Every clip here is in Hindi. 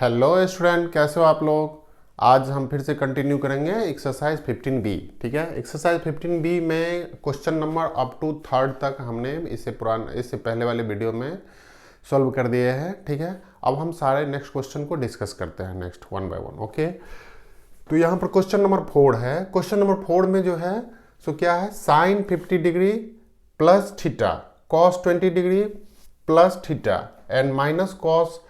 हेलो स्टूडेंट, कैसे हो आप लोग। आज हम फिर से कंटिन्यू करेंगे एक्सरसाइज 15B। ठीक है, एक्सरसाइज 15B में question number up to third तक हमने इससे पहले वाले वीडियो में सॉल्व कर दिए हैं। ठीक है, अब हम सारे नेक्स्ट क्वेश्चन को डिस्कस करते हैं next one by one. Okay, तो यहाँ पर क्वेश्चन नंबर 4 है। क्वेश्चन नंबर 4 में जो है सो क्या है, sine 50 degree plus theta, cos 20 degree plus theta and minus cos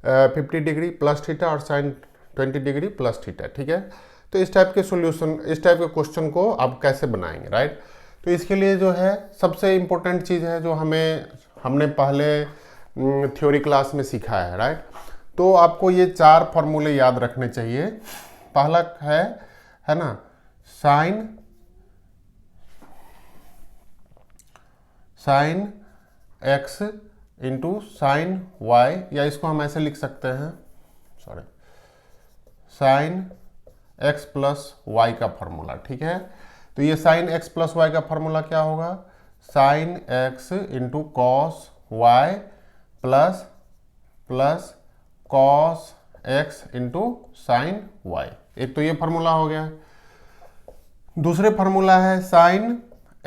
50 degree plus theta और साइन 20 डिग्री प्लस थीटा। ठीक है, तो इस टाइप के सॉल्यूशन, इस टाइप के क्वेश्चन को आप कैसे बनाएंगे, राइट। तो इसके लिए जो है सबसे इम्पोर्टेंट चीज़ है जो हमने पहले थ्योरी क्लास में सीखा है, राइट। तो आपको ये 4 फॉर्मूले याद रखने चाहिए। पहला है ना, sine x into sine y, या इसको हम ऐसे लिख सकते हैं, sorry, sine x plus y का फॉर्मूला। ठीक है, तो ये साइन एक्स प्लस वाई का फॉर्मूला क्या होगा, sine x into cos y plus cos x into sine y. एक तो ये फॉर्मूला हो गया। दूसरे फॉर्मूला है साइन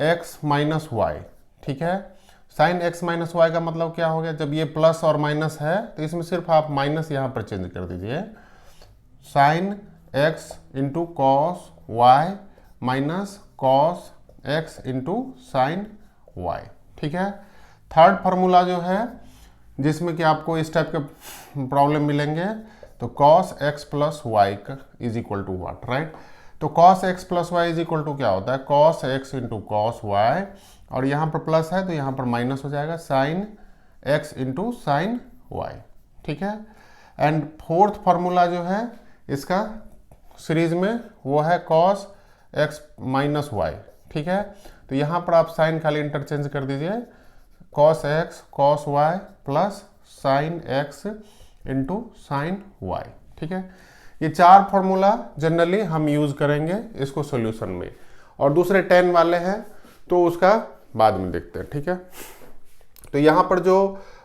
एक्स माइनस वाई। ठीक है, साइन एक्स माइनस वाई का मतलब क्या हो गया, जब ये प्लस और माइनस है तो इसमें सिर्फ आप माइनस यहाँ पर चेंज कर दीजिए, sine x into cos y minus cos x into sine y. ठीक है, थर्ड फार्मूला जो है जिसमें कि आपको इस टाइप के प्रॉब्लम मिलेंगे, तो cos x plus y is equal to what, right. तो cos x plus y is equal to क्या होता है, cos x into cos y, और यहाँ पर प्लस है तो यहाँ पर माइनस हो जाएगा, sine x into sine y. ठीक है, एंड फोर्थ फार्मूला जो है इसका सीरीज में वो है कॉस एक्स माइनस वाई। ठीक है, तो यहाँ पर आप साइन खाली इंटरचेंज कर दीजिए, cos x cos y plus sine x into sine y. ठीक है, ये 4 फार्मूला जनरली हम यूज करेंगे इसको सॉल्यूशन में, और दूसरे 10 वाले हैं तो उसका बाद में देखते हैं। ठीक है, तो यहाँ पर जो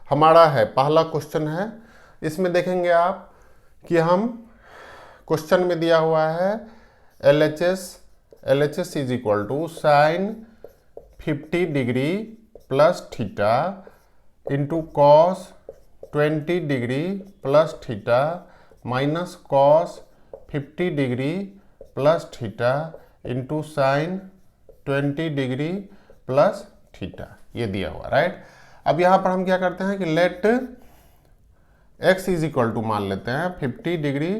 हमारा है पहला क्वेश्चन है, इसमें देखेंगे आप कि हम क्वेश्चन में दिया हुआ है LHS is equal to sine 50 degree plus theta into cos 20 degree plus theta minus cos 50 degree plus theta into sine 20 degree plus theta, ये दिया हुआ, राइट। अब यहाँ पर हम क्या करते हैं कि let x is equal to मान लेते हैं 50 डिग्री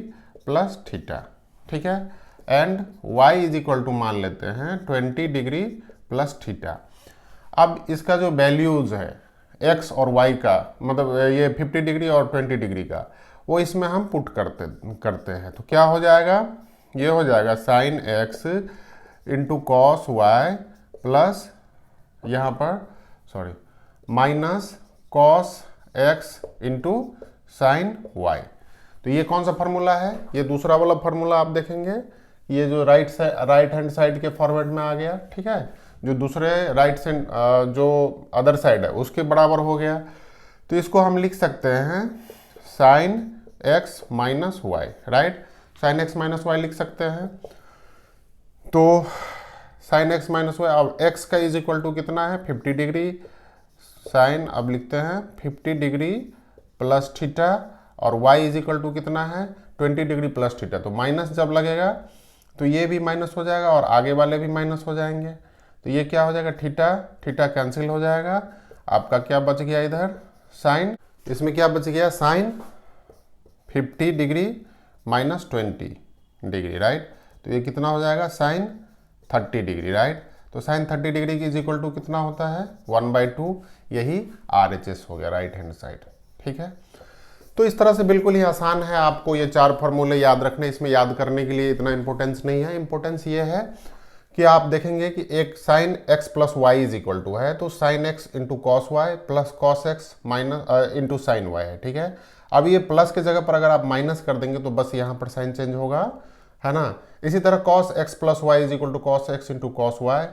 प्लस थीटा। ठीक है, and y is equal to मान लेते हैं 20 डिग्री प्लस थीटा। अब इसका जो वैल्यूज है x और y का, मतलब ये 50 डिग्री और 20 डिग्री का, वो इसमें हम पुट करते हैं, तो क्या हो जाएगा, ये हो जाएगा sine x into cos y plus यहाँ पर sorry minus cos x into sine y. तो ये कौन सा फार्मूला है, ये दूसरा वाला फार्मूला आप देखेंगे, ये जो राइट हैंड साइड के फॉर्मेट में आ गया। ठीक है, जो दूसरे जो अदर साइड है उसके बराबर हो गया, तो इसको हम लिख सकते हैं sine x minus y, right. Sine x minus y लिख सकते हैं, तो साइन एक्स माइनस वाई, अब एक्स का इज इक्वल टू कितना है 50 डिग्री, साइन अब लिखते हैं 50 डिग्री प्लस थीटा, और y इज इक्वल टू कितना है 20 डिग्री प्लस थीटा, तो माइनस जब लगेगा तो ये भी माइनस हो जाएगा और आगे वाले भी माइनस हो जाएंगे, तो ये क्या हो जाएगा, थीटा कैंसिल हो जाएगा। आपका क्या बच गया इधर, साइन, इसमें क्या बच गया, sine 50 degree minus 20 degree, right. तो ये कितना हो जाएगा, साइन 30 डिग्री, राइट। तो साइन 30 डिग्री की इज इक्वल टू कितना होता है 1/2, यही RHS हो गया, राइट हैंड साइड। ठीक है, तो इस तरह से बिल्कुल ही आसान है आपको ये 4 फार्मूले याद रखने। इसमें याद करने के लिए इतना इंपॉर्टेंस नहीं है, इंपॉर्टेंस ये है कि आप देखेंगे कि एक sine x plus y is equal to है, तो sine x into cos y plus cos x minus into sine y है। ठीक है, अब ये प्लस की जगह पर अगर आप माइनस कर देंगे तो बस यहाँ पर साइन चेंज होगा, है ना। इसी तरह cos x plus y is equal to cos x into cos y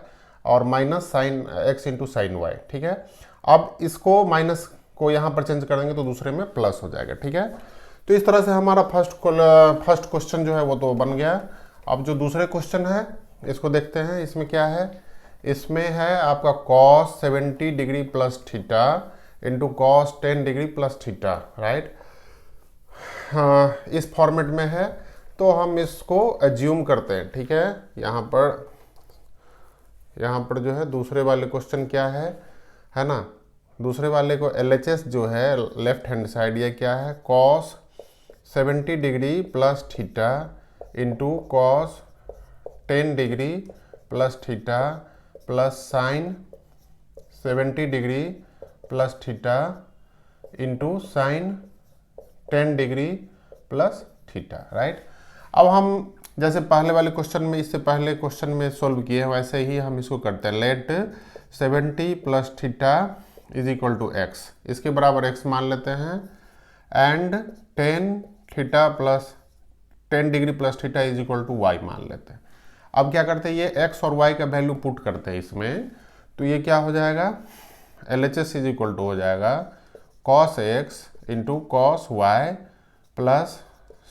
और minus sine x into sine y. ठीक है, अब इसको माइनस को यहाँ पर चेंज कर देंगे तो दूसरे में प्लस हो जाएगा। ठीक है, तो इस तरह से हमारा फर्स्ट क्वेश्चन जो है वो तो बन गया। अब जो दूसरे क्वेश्चन है इसको देखते हैं। इसमें क्या है, इसमें है आपका cos 70 degree plus theta into cos 10 degree plus theta, right. हाँ, इस फॉर्मेट में है, तो हम इसको एज्यूम करते हैं, ठीक है। यहाँ पर जो है दूसरे वाले क्वेश्चन क्या है ना, दूसरे वाले को LHS जो है लेफ्ट हैंड साइड, ये क्या है cos 70 degree plus theta into cos 10 degree plus theta plus sign 70 degree plus theta into sign 10 degree plus theta, right. अब हम जैसे पहले वाले क्वेश्चन में, इससे पहले क्वेश्चन में सोल्व किए हैं, वैसे ही हम इसको करते हैं। Let 70 plus theta is equal to x, इसके बराबर एक्स मान लेते हैं, and 10 degree plus theta is equal to y मान लेते हैं। अब क्या करते हैं, ये एक्स और वाई का वैल्यू पुट करते हैं इसमें, तो ये क्या हो जाएगा, LHS इज इक्वल टू हो जाएगा cos x into cos y plus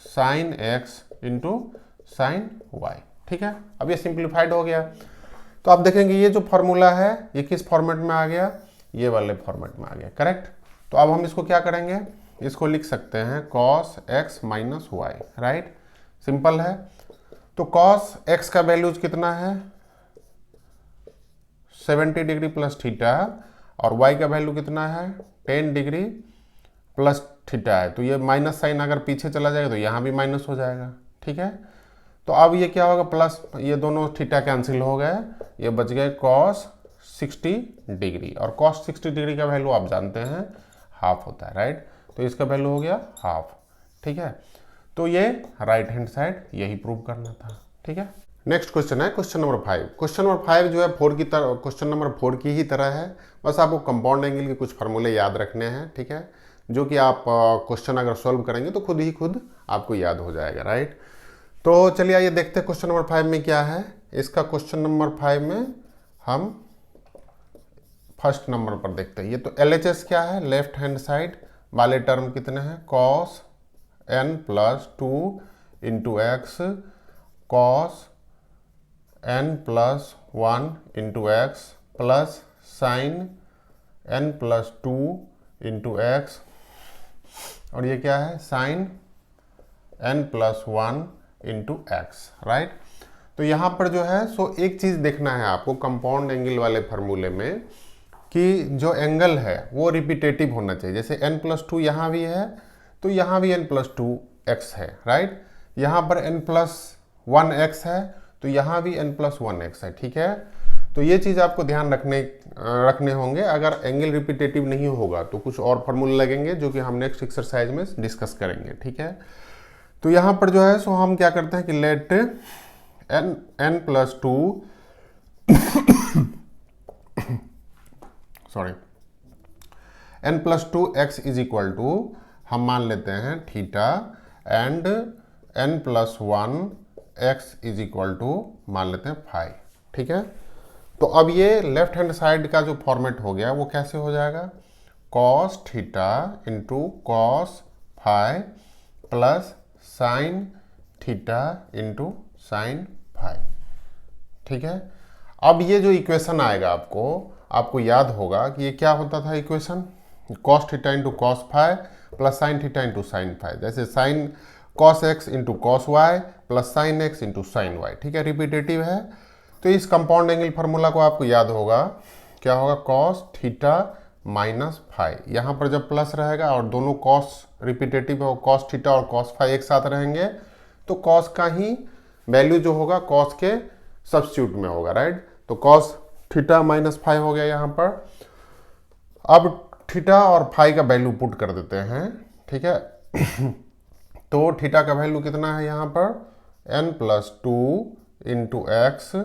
sine x into sine y, ठीक है। अब ये सिंप्लीफाइड हो गया। तो आप देखेंगे ये जो फॉर्मूला है ये किस फॉर्मेट में आ गया, ये वाले फॉर्मेट में आ गया, करेक्ट। तो अब हम इसको क्या करेंगे, इसको लिख सकते हैं cos x minus y, right, simple है। तो कॉस एक्स का वैल्यूज कितना है 70 डिग्री प्लस थीटा, और वाई का वैल्यू कितना है 10 डिग्री प्लस थीटा है। तो ये माइनस साइन अगर पीछे चला जाएगा तो यहाँ भी माइनस हो जाएगा, ठीक है। तो अब ये क्या होगा, प्लस, ये दोनों थीटा कैंसिल हो गए, ये बच गए कॉस 60 डिग्री, और कॉस 60 डिग्री का वैल्यू आप जानते हैं हाफ होता है, राइट। तो इसका वैल्यू हो गया हाफ, ठीक है। तो ये राइट हैंड साइड यही प्रूव करना था, ठीक है। नेक्स्ट क्वेश्चन है क्वेश्चन नंबर 5। क्वेश्चन नंबर 5 जो है क्वेश्चन नंबर 4 की ही तरह है, बस आपको कंपाउंड एंगल के कुछ फार्मूले याद रखने हैं, ठीक है, जो कि आप क्वेश्चन अगर सॉल्व करेंगे तो खुद आपको याद हो जाएगा, राइट। तो चलिए आइए देखते हैं क्वेश्चन नंबर 5 में क्या है। इसका क्वेश्चन नंबर 5 में हम फर्स्ट नंबर पर देखते हैं। ये तो LHS क्या है, लेफ्ट हैंड साइड वाले टर्म कितने हैं, cos n plus 2 into x cos n plus 1 into x plus sine n plus 2 into x, और ये क्या है sine n plus 1 into x, right. तो यहाँ पर जो है सो एक चीज़ देखना है आपको कंपाउंड एंगल वाले फार्मूले में, कि जो एंगल है वो रिपीटेटिव होना चाहिए। जैसे n प्लस 2 यहाँ भी है, तो यहाँ भी n प्लस 2 एक्स है, राइट। यहाँ पर n प्लस 1 एक्स है, तो यहाँ भी n प्लस 1 एक्स है, ठीक है। तो ये चीज़ आपको ध्यान रखने होंगे। अगर एंगल रिपीटेटिव नहीं होगा तो कुछ और फार्मूले लगेंगे जो कि हम नेक्स्ट एक्सरसाइज में डिस्कस करेंगे, ठीक है। तो यहाँ पर जो है सो हम क्या करते हैं कि let n plus 2 sorry n plus 2 x is equal to, हम मान लेते हैं theta, and n plus 1 x is equal to मान लेते हैं फाई, ठीक है। तो अब ये लेफ्ट हैंड साइड का जो फॉर्मेट हो गया वो कैसे हो जाएगा, cos theta into cos phi plus sine theta into sine phi, ठीक है। अब ये जो इक्वेशन आएगा आपको याद होगा कि ये क्या होता था equation, cos theta into cos phi plus sine theta into sine phi. जैसे sine cos x into cos y plus sine x into sine y, ठीक है, रिपीटेटिव है। तो इस कंपाउंड एंगल फार्मूला को आपको याद होगा, क्या होगा, कॉस थीटा माइनस फाई। यहाँ पर जब प्लस रहेगा और दोनों कॉस रिपीटेटिव हो, कॉस थीटा और कॉस फाई एक साथ रहेंगे, तो कॉस का ही वैल्यू जो होगा कॉस के सब्स्टिट्यूट में होगा, राइट। तो कॉस थीटा माइनस फाई हो गया यहाँ पर। अब थीटा और फाई का वैल्यू पुट कर देते हैं, ठीक है। तो थीटा का वैल्यू कितना है यहाँ पर, n प्लस 2 इंटू एक्स,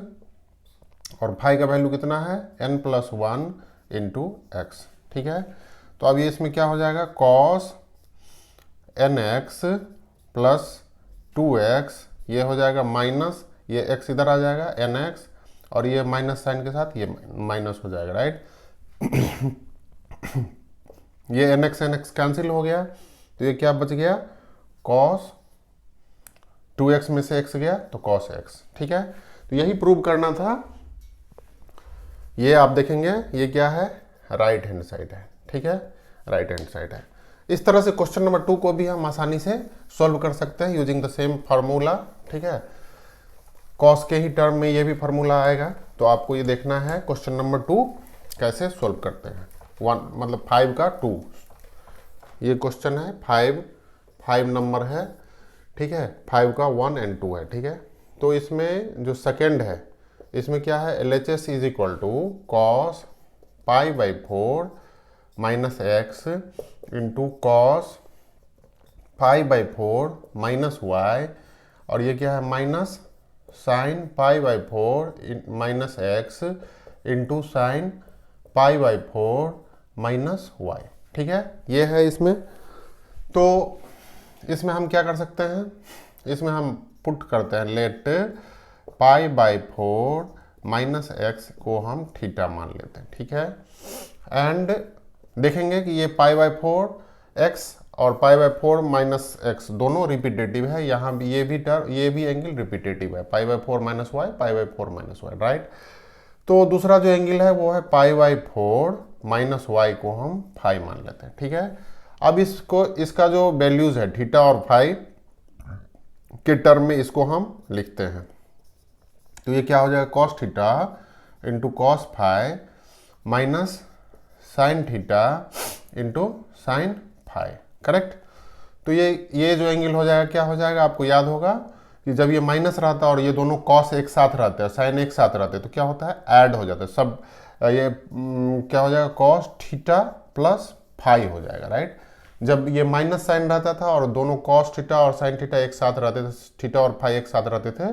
और फाई का वैल्यू कितना है n प्लस 1 इंटू एक्स, ठीक है। तो अब ये इसमें क्या हो जाएगा, कॉस nx प्लस 2x, ये हो जाएगा माइनस, ये x इधर आ जाएगा nx, और ये माइनस साइन के साथ ये माइनस हो जाएगा, राइट। ये nx कैंसिल हो गया, तो ये क्या बच गया, कॉस 2x में से x गया तो cos x, ठीक है। तो यही प्रूव करना था। ये आप देखेंगे ये क्या है, राइट हैंड साइड है, ठीक है, राइट हैंड साइड है। इस तरह से क्वेश्चन नंबर 2 को भी हम आसानी से सॉल्व कर सकते हैं यूजिंग द सेम फार्मूला, ठीक है। कॉस के ही टर्म में ये भी फार्मूला आएगा, तो आपको ये देखना है क्वेश्चन नंबर 2 कैसे सॉल्व करते हैं। 1 मतलब 5 का 2, ये क्वेश्चन है 5 नंबर है, ठीक है। 5 का 1 और 2 है, ठीक है। तो इसमें जो सेकेंड है इसमें क्या है, LHS is equal to cos π/4 minus x into cos π/4 minus y, और ये क्या है minus sine π/4 minus x into sine π/4 minus y, ठीक है। ये है इसमें। तो इसमें हम क्या कर सकते हैं, इसमें हम पुट करते हैं लेट π/4 माइनस एक्स को हम थीटा मान लेते हैं, ठीक है। एंड देखेंगे कि ये π/4 एक्स और π/4 माइनस एक्स दोनों रिपीटेटिव है, यहाँ भी ये भी एंगल रिपीटेटिव है, π/4 minus y, π/4 minus y, right. तो दूसरा जो एंगल है वो है π/4 माइनस वाई को हम फाई मान लेते हैं, ठीक है। अब इसका जो वैल्यूज है थीटा और फाई के टर्म में इसको हम लिखते हैं। तो ये क्या हो जाएगा, cos theta into cos phi minus sine theta into sine phi, correct. तो ये जो एंगल हो जाएगा क्या हो जाएगा, आपको याद होगा कि जब ये माइनस रहता है और ये दोनों कॉस एक साथ रहते हैं, साइन एक साथ रहते हैं, तो क्या होता है, ऐड हो जाता है सब। ये क्या हो जाएगा, कॉस थीटा प्लस फाई हो जाएगा, राइट। जब ये माइनस साइन रहता था और दोनों कॉस थीटा और साइन थीटा एक साथ रहते थे, थीटा और फाई एक साथ रहते थे,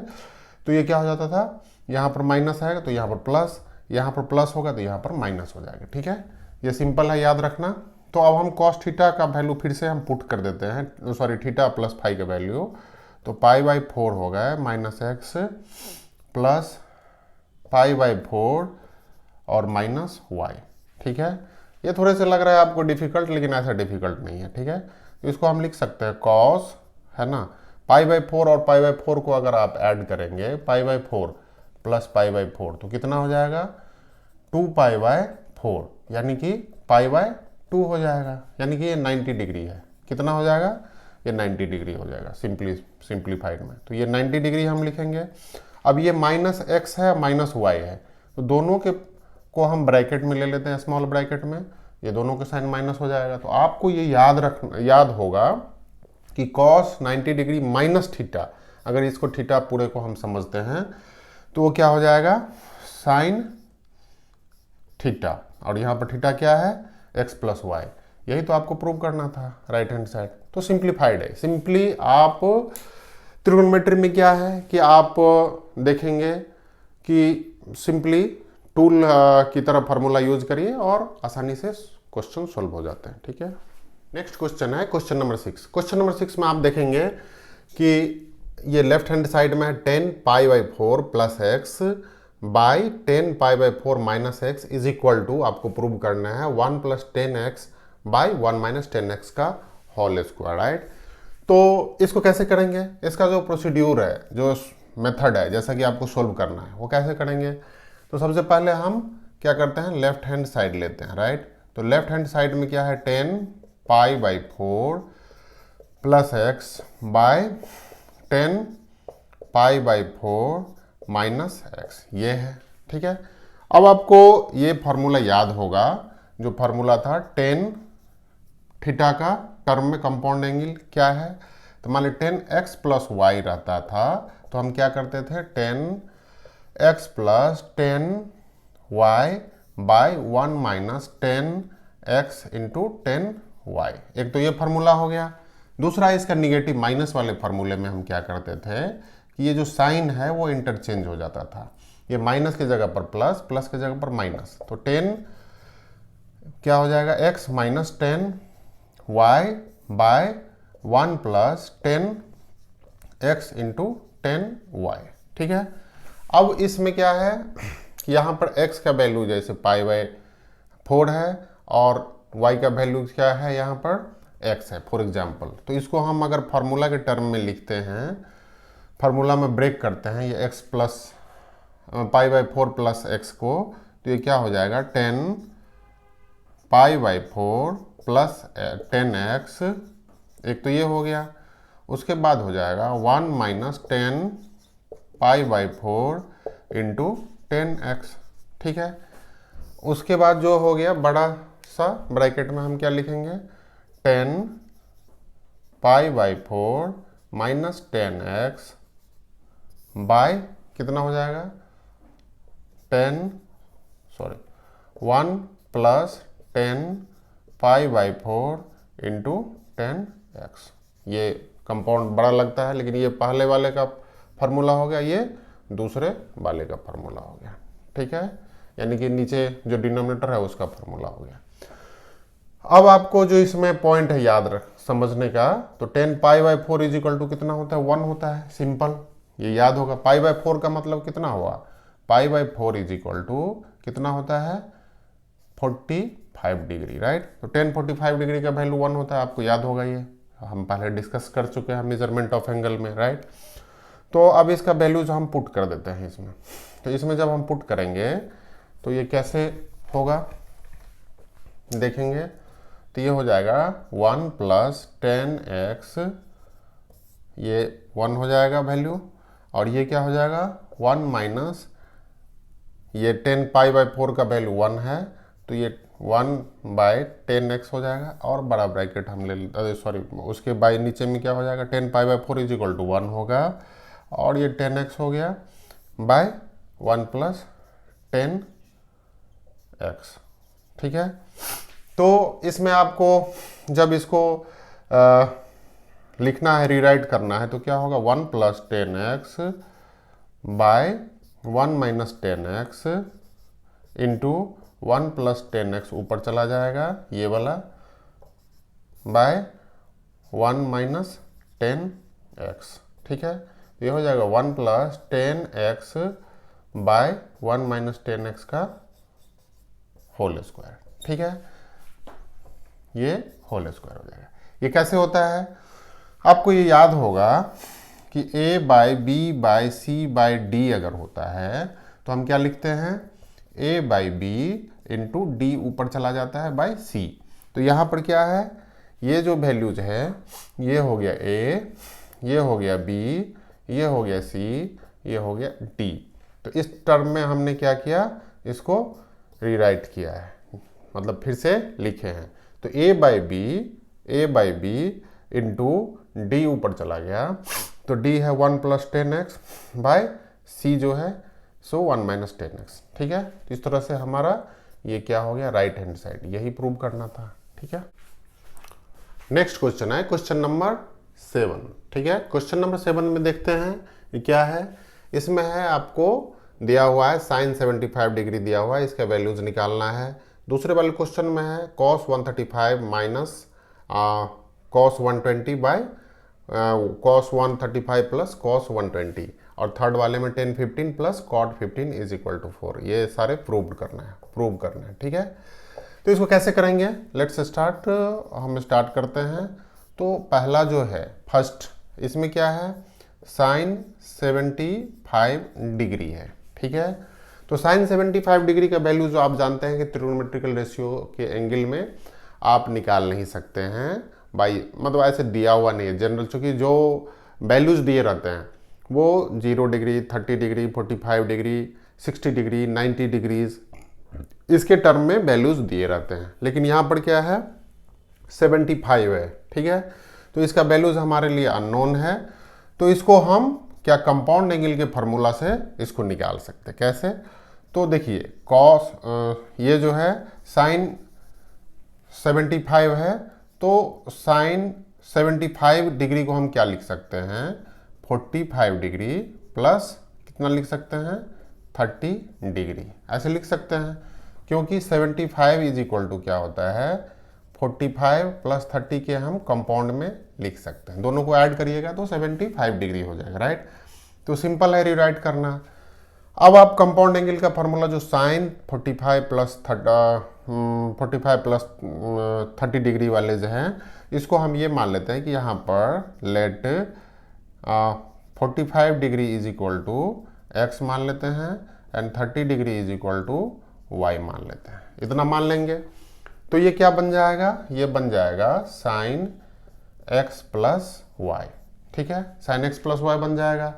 तो ये क्या हो जाता था, यहाँ पर माइनस आएगा तो यहाँ पर प्लस, यहाँ पर प्लस होगा तो यहाँ पर माइनस हो जाएगा, ठीक है। ये सिंपल है, याद रखना। तो अब हम कॉस थीटा का वैल्यू फिर से हम पुट कर देते हैं, सॉरी थीटा प्लस फाई का वैल्यू, तो π/4 हो गया माइनस एक्स प्लस π/4 और माइनस वाई, ठीक है। ये थोड़े से लग रहा है आपको डिफिकल्ट, लेकिन ऐसा डिफिकल्ट नहीं है, ठीक है। तो इसको हम लिख सकते हैं कॉस, है ना, π/4 और π/4 को अगर आप ऐड करेंगे, π/4 प्लस π/4 तो कितना हो जाएगा, 2π/4, यानी कि π/2 हो जाएगा, यानी कि ये 90 डिग्री है। कितना हो जाएगा, ये 90 डिग्री हो जाएगा सिंप्लीफाइड में। तो ये 90 डिग्री हम लिखेंगे। अब ये माइनस एक्स है माइनस वाई है, तो दोनों के को हम ब्रैकेट में ले लेते हैं, स्मॉल ब्रैकेट में, ये दोनों के साइन माइनस हो जाएगा। तो आपको ये याद होगा कि cos 90 डिग्री माइनस थीटा, अगर इसको थीटा पूरे को हम समझते हैं तो वो क्या हो जाएगा, साइन थीटा, और यहाँ पर थीटा क्या है, x प्लस वाई। यही तो आपको प्रूव करना था, राइट हैंड साइड। तो सिंप्लीफाइड है। सिंपली आप ट्रिग्नोमेट्री में क्या है कि आप देखेंगे कि सिंपली टूल की तरह फार्मूला यूज करिए और आसानी से क्वेश्चन सॉल्व हो जाते हैं, ठीक है। नेक्स्ट क्वेश्चन है क्वेश्चन नंबर 6। क्वेश्चन नंबर 6 में आप देखेंगे कि ये लेफ्ट हैंड साइड में है 10π/4 plus x by 10π/4 minus x is equal to, आपको प्रूव करना है 1 plus 10x by 1 minus 10x का होल स्क्वायर, राइट। तो इसको कैसे करेंगे, इसका जो प्रोसीड्यूर है, जो मेथड है, जैसा कि आपको सोल्व करना है, वो कैसे करेंगे। तो सबसे पहले हम क्या करते हैं, लेफ्ट हैंड साइड लेते हैं, राइट। तो लेफ्ट हैंड साइड में क्या है, 10π/4 plus x by 10π/4 minus x, ये है, ठीक है। अब आपको ये फार्मूला याद होगा, जो फार्मूला था टेन थीटा का टर्म में कंपाउंड एंगल क्या है। तो मान ली 10x प्लस वाई रहता था, तो हम क्या करते थे, 10x plus 10y by 1 minus 10x into 10y। एक तो ये फार्मूला हो गया। दूसरा इसका निगेटिव माइनस वाले फार्मूले में हम क्या करते थे कि ये जो साइन है वो इंटरचेंज हो जाता था, ये माइनस की जगह पर प्लस, प्लस की जगह पर माइनस। तो 10 क्या हो जाएगा, x minus 10y by 1 plus 10x into 10y, ठीक है। अब इसमें क्या है कि यहाँ पर x का वैल्यू जैसे π/4 है और y का वैल्यू क्या है यहाँ पर एक्स है फॉर एग्जांपल, तो इसको हम अगर फार्मूला के टर्म में लिखते हैं, फार्मूला में ब्रेक करते हैं ये x plus pi by 4 plus x को, तो ये क्या हो जाएगा 10 पाई बाई 4 प्लस 10x, एक तो ये हो गया। उसके बाद हो जाएगा 1 minus 10 pi by 4 into 10x, ठीक है। उसके बाद जो हो गया बड़ा सा ब्रैकेट में हम क्या लिखेंगे 10 pi by 4 minus 10x bye कितना हो जाएगा 1 plus 10 pi by 4 into 10x। ये कंपाउंड बड़ा लगता है, लेकिन ये पहले वाले का फार्मूला हो गया, ये दूसरे वाले का फार्मूला हो गया, ठीक है। यानी कि नीचे जो डिनोमिनेटर है उसका फार्मूला हो गया। अब आपको जो इसमें पॉइंट है याद रख समझने का, तो 10 pi by 4 is equal to कितना होता है 1 होता है, सिंपल, ये याद होगा। पाई बाई 4 का मतलब कितना हुआ, pi by 4 is equal to कितना होता है 45 डिग्री, राइट। तो 10 45 डिग्री का वैल्यू 1 होता है, आपको याद होगा, ये हम पहले डिस्कस कर चुके हैं मेजरमेंट ऑफ एंगल में, राइट। तो अब इसका वैल्यूज हम पुट कर देते हैं इसमें। तो इसमें जब हम पुट करेंगे तो ये कैसे होगा देखेंगे, तो ये हो जाएगा 1 प्लस 10x, ये 1 हो जाएगा वैल्यू, और ये क्या हो जाएगा 1 माइनस ये 10 पाई बाई 4 का वैल्यू 1 है, तो ये 1 बाई 10x हो जाएगा, और बड़ा ब्रैकेट हम ले लेते, सॉरी उसके बाई नीचे में क्या हो जाएगा 10 pi by 4 is equal to 1 होगा, और ये 10x हो गया बाय 1 प्लस 10x, ठीक है। तो इसमें आपको जब इसको लिखना है, रीराइट करना है, तो क्या होगा 1 plus 10x by 1 minus 10x into 1 plus 10x ऊपर चला जाएगा ये वाला, बाय 1 माइनस 10x, ठीक है। ये हो जाएगा 1 plus 10x by 1 minus 10x का होल स्क्वायर, ठीक है, ये होल स्क्वायर हो जाएगा। ये कैसे होता है, आपको ये याद होगा कि a by b by c by d अगर होता है तो हम क्या लिखते हैं a by b into d ऊपर चला जाता है बाई सी। तो यहाँ पर क्या है, ये जो वैल्यूज है ये हो गया a, ये हो गया b, ये हो गया c, ये हो गया d। तो इस टर्म में हमने क्या किया, इसको रीराइट किया है, मतलब फिर से लिखे हैं। तो a by b into d ऊपर चला गया, तो d है 1 प्लस 10x बाय c जो है सो 1 माइनस 10x, ठीक है। तो इस तरह से हमारा ये क्या हो गया राइट हैंड साइड, यही प्रूव करना था, ठीक है। नेक्स्ट क्वेश्चन है क्वेश्चन नंबर 7, ठीक है। क्वेश्चन नंबर 7 में देखते हैं ये क्या है। इसमें है आपको दिया हुआ है साइन 75 डिग्री दिया हुआ है, इसका वैल्यूज निकालना है। दूसरे वाले क्वेश्चन में है cos 135 minus cos 120 by cos 135 plus cos 120, और थर्ड वाले में 10 15 plus cot 15 is equal to 4। ये सारे प्रूव करना है, ठीक है। तो इसको कैसे करेंगे, लेट्स स्टार्ट, हम स्टार्ट करते हैं। तो पहला जो है फर्स्ट, इसमें क्या है साइन 75 डिग्री है, ठीक है। तो साइन 75 डिग्री का वैल्यू जो आप जानते हैं कि ट्रिग्नोमेट्रिकल रेशियो के एंगल में आप निकाल नहीं सकते हैं बाई, मतलब ऐसे दिया हुआ नहीं है जनरल, चूंकि जो वैल्यूज दिए रहते हैं वो 0 degree 30 degree 45 degree 60 degree 90 degrees इसके टर्म में वैल्यूज दिए रहते हैं, लेकिन यहाँ पर क्या है 75 है, ठीक है। तो इसका वैल्यूज हमारे लिए अननोन है, तो इसको हम क्या कंपाउंड एंगल के फार्मूला से इसको निकाल सकते हैं। कैसे, तो देखिए कॉस ये जो है साइन 75 है, तो साइन 75 डिग्री को हम क्या लिख सकते हैं 45 डिग्री प्लस कितना लिख सकते हैं 30 डिग्री, ऐसे लिख सकते हैं, क्योंकि 75 इज इक्वल टू क्या होता है 45 प्लस 30 के हम कंपाउंड में लिख सकते हैं, दोनों को ऐड करिएगा तो 75 डिग्री हो जाएगा, राइट। तो सिंपल है रीराइट करना। अब आप कंपाउंड एंगल का फार्मूला जो साइन 45 प्लस 30 डिग्री वाले जो हैं इसको हम ये मान लेते हैं कि यहाँ पर let 45 degree is equal to x मान लेते हैं and 30 degree is equal to y मान लेते हैं। इतना मान लेंगे तो ये क्या बन जाएगा, ये बन जाएगा साइन एक्स प्लस वाई। ठीक है, साइन एक्स प्लस वाई बन जाएगा।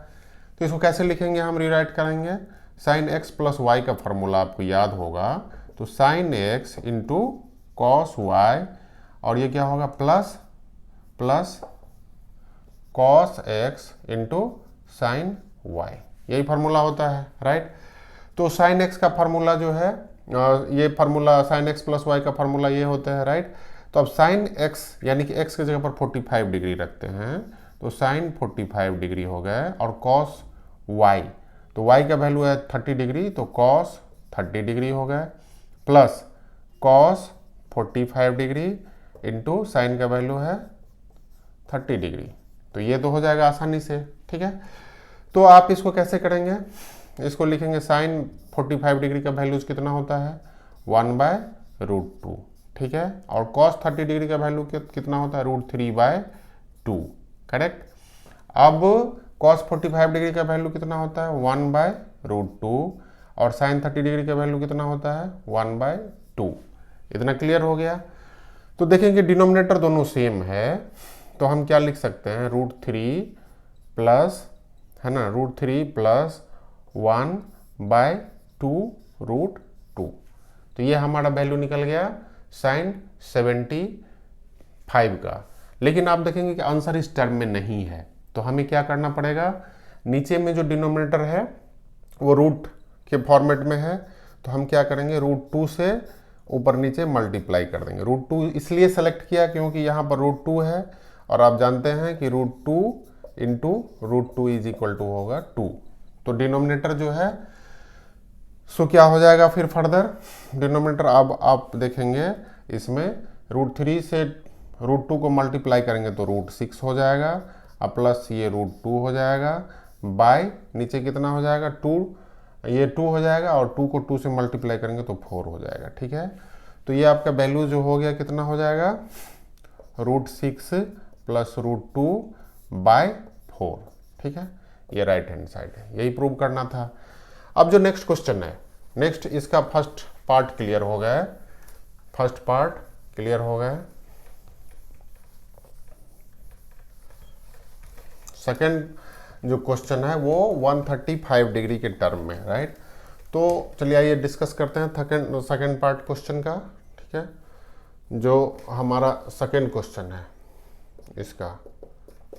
तो इसको कैसे लिखेंगे, हम रीराइट करेंगे। साइन एक्स प्लस वाई का फॉर्मूला आपको याद होगा, तो sine x into cos y, और ये क्या होगा plus plus cos x into sine y, यही फार्मूला होता है, राइट। तो साइन एक्स का फार्मूला जो है ये formula sine x plus y का फार्मूला ये होता है, राइट। तो अब साइन एक्स यानी कि एक्स की जगह पर 45 डिग्री रखते हैं, तो साइन 45 डिग्री हो गए, और कॉस वाई, तो वाई का वैल्यू है 30 डिग्री, तो कॉस 30 डिग्री हो गए, plus cos 45 degree into sine का वैल्यू है 30 डिग्री। तो ये तो हो जाएगा आसानी से, ठीक है। तो आप इसको कैसे करेंगे, इसको लिखेंगे साइन 45 डिग्री का वैल्यूज कितना होता है 1/√2, ठीक है, और कॉस 30 डिग्री का वैल्यू कितना होता है √3/2, करेक्ट। अब कॉस 45 डिग्री का वैल्यू कितना होता है 1/√2, और साइन 30 डिग्री का वैल्यू कितना होता है 1/2। इतना क्लियर हो गया। तो देखेंगे डिनोमिनेटर दोनों सेम है, तो हम क्या लिख सकते हैं √3 प्लस, है ना, √3 प्लस 1/2√2। तो ये हमारा वैल्यू निकल गया साइन 75 का। लेकिन आप देखेंगे कि आंसर इस टर्म में नहीं है, तो हमें क्या करना पड़ेगा, नीचे में जो डिनोमिनेटर है वो रूट के फॉर्मेट में है, तो हम क्या करेंगे √2 से ऊपर नीचे मल्टीप्लाई कर देंगे। √2 इसलिए सेलेक्ट किया क्योंकि यहाँ पर √2 है, और आप जानते हैं कि √2 इंटू √2 इज इक्वल टू होगा 2। तो डिनोमिनेटर जो है सो क्या हो जाएगा फिर फर्दर डिनोमिनेटर, अब आप देखेंगे इसमें √3 से √2 को मल्टीप्लाई करेंगे तो √6 हो जाएगा, अब प्लस ये √2 हो जाएगा, बाय नीचे कितना हो जाएगा 2, ये 2 हो जाएगा, और 2 को 2 से मल्टीप्लाई करेंगे तो 4 हो जाएगा, ठीक है। तो ये आपका वैल्यू जो हो गया कितना हो जाएगा √6 प्लस √2/4, ठीक है। ये राइट हैंड साइड है, यही प्रूव करना था। अब जो नेक्स्ट क्वेश्चन है, नेक्स्ट इसका फर्स्ट पार्ट क्लियर हो गया है, फर्स्ट पार्ट क्लियर हो गया है। सेकंड जो क्वेश्चन है वो 135 डिग्री के टर्म में, राइट। तो चलिए आइए डिस्कस करते हैं सेकंड पार्ट क्वेश्चन का, ठीक है। जो हमारा सेकंड क्वेश्चन है इसका,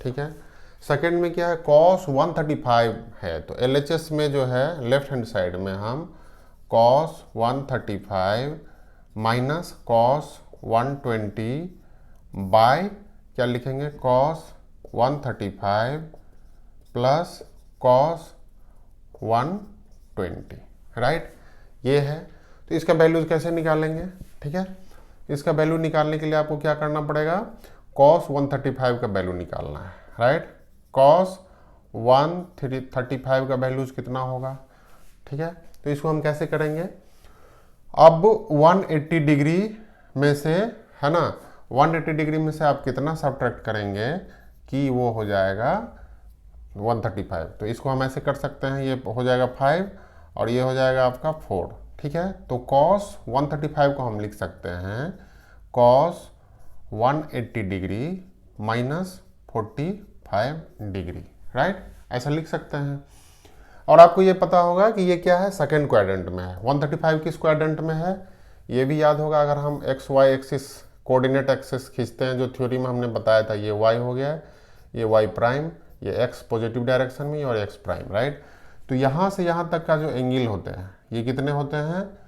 ठीक है। सेकंड में क्या है cos 135 है, तो LHS में जो है लेफ्ट हैंड साइड में हम cos 135 माइनस cos 120 बाय क्या लिखेंगे cos 135 प्लस cos 120, राइट, ये है। तो इसका वैल्यूज कैसे निकालेंगे, ठीक है। इसका वैल्यू निकालने के लिए आपको क्या करना पड़ेगा, cos 135 का वैल्यू निकालना है, राइट। cos 135 का वैल्यूज कितना होगा, ठीक है। तो इसको हम कैसे करेंगे, अब 180 डिग्री में से, है ना, 180 डिग्री में से आप कितना सब्ट्रैक्ट करेंगे कि वो हो जाएगा 135। तो इसको हम ऐसे कर सकते हैं, ये हो जाएगा 5 और ये हो जाएगा आपका 4, ठीक है। तो cos 135 को हम लिख सकते हैं cos 180 degree minus 45 degree, right, ऐसा लिख सकते हैं। और आपको ये पता होगा कि ये क्या है सेकंड क्वाड्रेंट में है, 135 किस क्वाड्रेंट में है ये भी याद होगा। अगर हम x y axis coordinate axis खींचते हैं जो थ्योरी में हमने बताया था, ये y हो गया, ये y प्राइम, ये x पॉजिटिव डायरेक्शन में और x प्राइम, राइट। तो यहाँ से यहाँ तक का जो एंगल होते हैं ये कितने होते हैं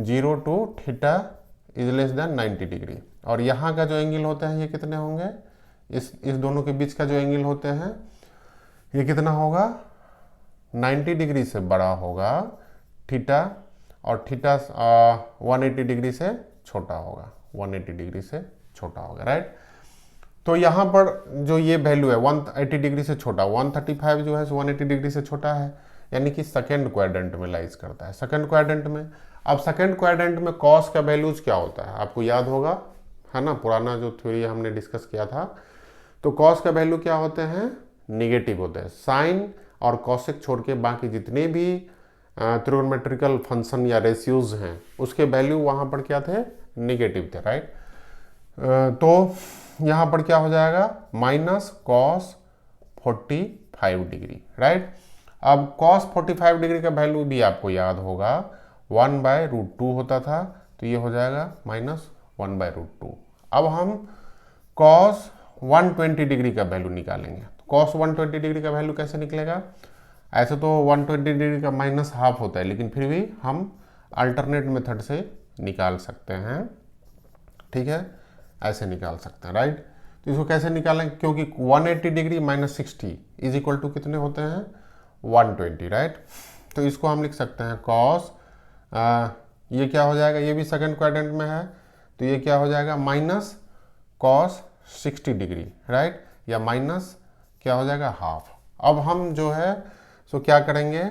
0 to theta is less than 90 degree, और यहाँ का जो एंगल होते हैं ये कितने होंगे, इस दोनों के बीच का जो एंगल होते हैं ये कितना होगा 90 डिग्री से बड़ा होगा थीटा, और थीटा 180 डिग्री से छोटा होगा, 180 डिग्री से छोटा होगा, राइट। तो यहाँ पर जो ये वैल्यू है 180 डिग्री से छोटा, 135 जो है 180 डिग्री से छोटा है, यानी कि सेकेंड क्वाड्रेंट में लाइज करता है, सेकेंड क्वाड्रेंट में। अब सेकेंड क्वाड्रेंट में कॉस का वैल्यूज क्या होता है आपको याद होगा, है ना, पुराना जो थ्योरी हमने डिस्कस किया था। तो कॉस का वैल्यू क्या होते हैं, निगेटिव होते हैं। साइन और कॉसेक छोड़ के बाकी जितने भी ट्रिगोनोमेट्रिकल फंक्शन या रेशियोज हैं उसके वैल्यू वहाँ पर क्या थे, निगेटिव थे, राइट। तो यहाँ पर क्या हो जाएगा, माइनस कॉस 45 डिग्री, राइट। अब कॉस 45 डिग्री का वैल्यू भी आपको याद होगा 1/√2 होता था, तो ये हो जाएगा -1/√2। अब हम कॉस 120 डिग्री का वैल्यू निकालेंगे। कॉस 120 डिग्री का वैल्यू कैसे निकलेगा, ऐसे तो 120 डिग्री का -½ होता है, लेकिन फिर भी हम अल्टरनेट मेथड से निकाल सकते हैं, ठीक है, ऐसे निकाल सकते हैं, राइट। तो इसको कैसे निकालेंगे, क्योंकि 180 डिग्री -60 इज इक्वल टू कितने होते हैं, 120, राइट। तो इसको हम लिख सकते हैं कॉस, ये क्या हो जाएगा, ये भी सेकंड क्वाड्रेंट में है, तो ये क्या हो जाएगा माइनस कॉस 60 डिग्री, राइट, या माइनस क्या हो जाएगा ½ अब हम जो है सो क्या करेंगे,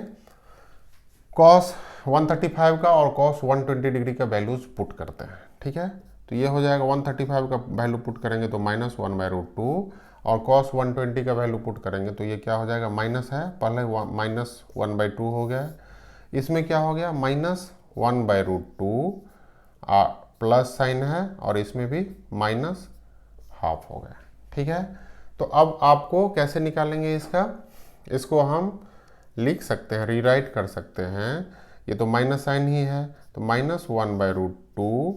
कॉस 135 का और कॉस 120 डिग्री का वैल्यूज पुट करते हैं, ठीक है। तो ये हो जाएगा 135 का वैल्यू पुट करेंगे तो -1/√2, और कॉस 120 का वैल्यू पुट करेंगे तो ये क्या हो जाएगा, माइनस है, पहले -1/2 हो गया, इसमें क्या हो गया -1/√2 प्लस साइन है, और इसमें भी -½ हो गया, ठीक है। तो अब आपको कैसे निकालेंगे इसका, इसको हम लिख सकते हैं, रीराइट कर सकते हैं, ये तो माइनस साइन ही है, तो -1/√2